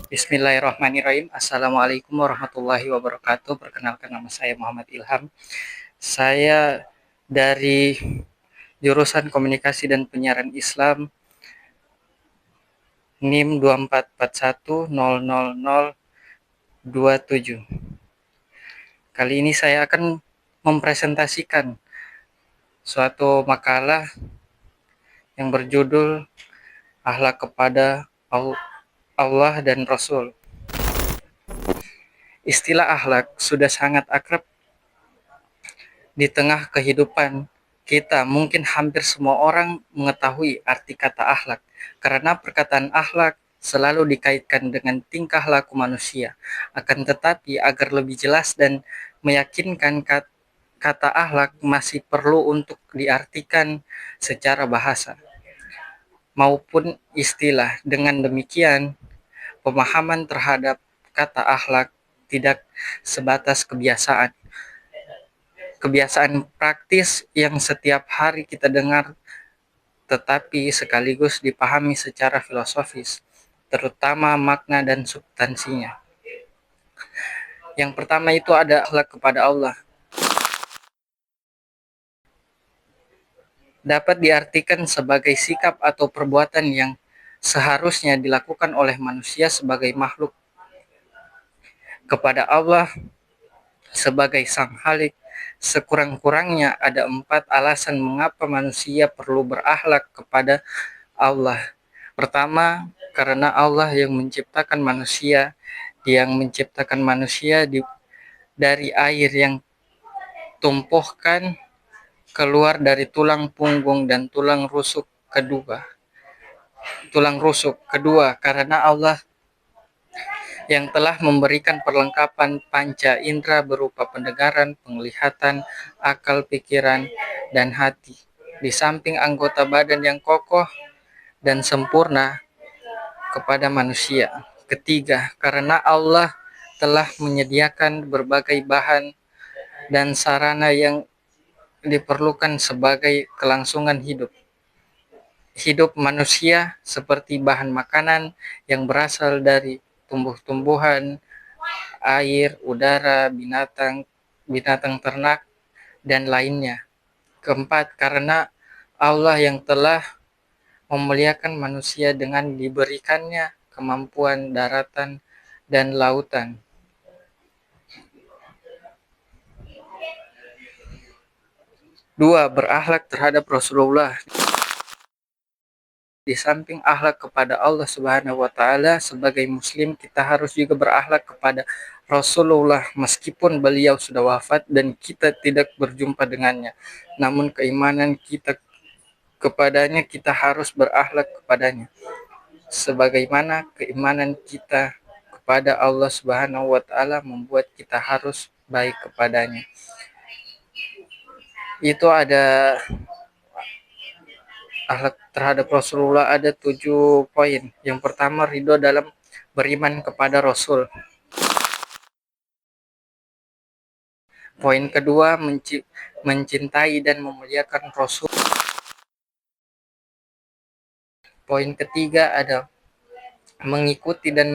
Bismillahirrahmanirrahim. Assalamualaikum warahmatullahi wabarakatuh. Perkenalkan, nama saya Muhammad Ilham. Saya dari jurusan Komunikasi dan Penyiaran Islam, NIM 2441000027. Kali ini saya akan mempresentasikan suatu makalah yang berjudul Akhlak kepada Allah dan Rasul. Istilah akhlak sudah sangat akrab di tengah kehidupan kita. Mungkin hampir semua orang mengetahui arti kata akhlak, karena perkataan akhlak selalu dikaitkan dengan tingkah laku manusia. Akan tetapi, agar lebih jelas dan meyakinkan, kata akhlak masih perlu untuk diartikan secara bahasa maupun istilah. Dengan demikian, pemahaman terhadap kata akhlak tidak sebatas kebiasaan praktis yang setiap hari kita dengar, tetapi sekaligus dipahami secara filosofis, terutama makna dan substansinya. Yang pertama itu ada akhlak kepada Allah. Dapat diartikan sebagai sikap atau perbuatan yang seharusnya dilakukan oleh manusia sebagai makhluk kepada Allah sebagai Sang Khalik. Sekurang-kurangnya ada 4 alasan mengapa manusia perlu berakhlak kepada Allah. Pertama, karena Allah yang menciptakan manusia, dari air yang tumpuhkan keluar dari tulang punggung dan tulang rusuk kedua. Kedua, karena Allah yang telah memberikan perlengkapan panca indera berupa pendengaran, penglihatan, akal, pikiran, dan hati, di samping anggota badan yang kokoh dan sempurna kepada manusia. Ketiga, karena Allah telah menyediakan berbagai bahan dan sarana yang diperlukan sebagai kelangsungan hidup manusia, seperti bahan makanan yang berasal dari tumbuh-tumbuhan, air, udara, binatang ternak, dan lainnya. Keempat, karena Allah yang telah memuliakan manusia dengan diberikannya kemampuan daratan dan lautan. Dua, berakhlak terhadap Rasulullah. Di samping akhlak kepada Allah Subhanahu wa taala, sebagai muslim kita harus juga berakhlak kepada Rasulullah meskipun beliau sudah wafat dan kita tidak berjumpa dengannya. Namun keimanan kita kepadanya, kita harus berakhlak kepadanya sebagaimana keimanan kita kepada Allah Subhanahu wa taala membuat kita harus baik kepadanya. Itu ada akhlak terhadap Rasulullah, ada 7 poin. Yang pertama, ridho dalam beriman kepada Rasul. Poin kedua, mencintai dan memuliakan Rasul. Poin ketiga ada mengikuti dan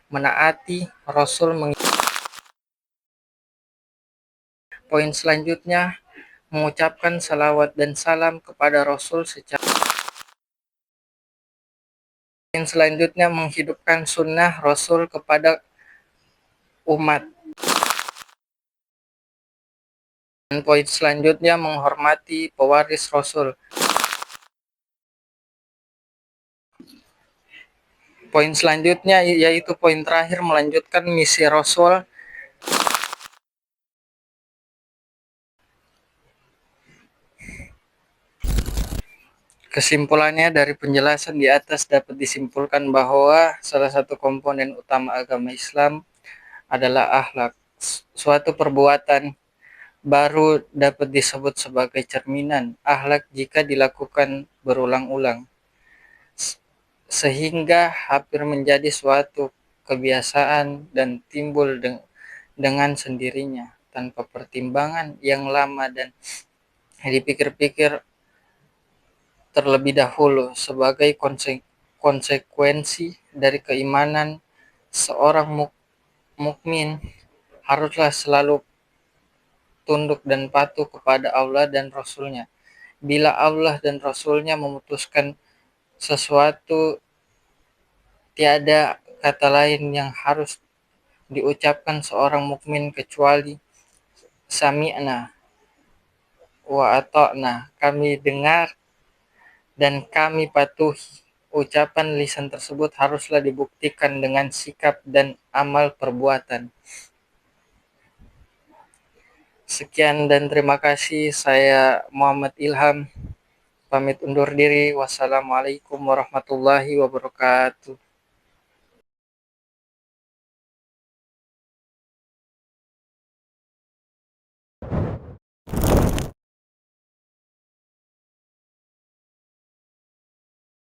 menaati Rasul. Poin selanjutnya, mengucapkan salawat dan salam kepada Rasul secara. Poin selanjutnya, menghidupkan sunnah Rasul kepada umat. Dan poin selanjutnya, menghormati pewaris Rasul. Poin selanjutnya, yaitu poin terakhir, melanjutkan misi Rasul. Kesimpulannya, dari penjelasan di atas dapat disimpulkan bahwa salah satu komponen utama agama Islam adalah akhlak. Suatu perbuatan baru dapat disebut sebagai cerminan akhlak jika dilakukan berulang-ulang, sehingga hampir menjadi suatu kebiasaan dan timbul dengan sendirinya tanpa pertimbangan yang lama dan dipikir-pikir terlebih dahulu. Sebagai konsekuensi dari keimanan Seorang mukmin haruslah selalu tunduk dan patuh kepada Allah dan Rasul-Nya. Bila Allah dan Rasul-Nya memutuskan sesuatu, tiada kata lain yang harus diucapkan seorang mukmin kecuali sami'na wa ata'na, kami dengar dan kami patuhi. Ucapan lisan tersebut haruslah dibuktikan dengan sikap dan amal perbuatan. Sekian dan terima kasih. Saya Muhammad Ilham pamit undur diri. Wassalamualaikum warahmatullahi wabarakatuh.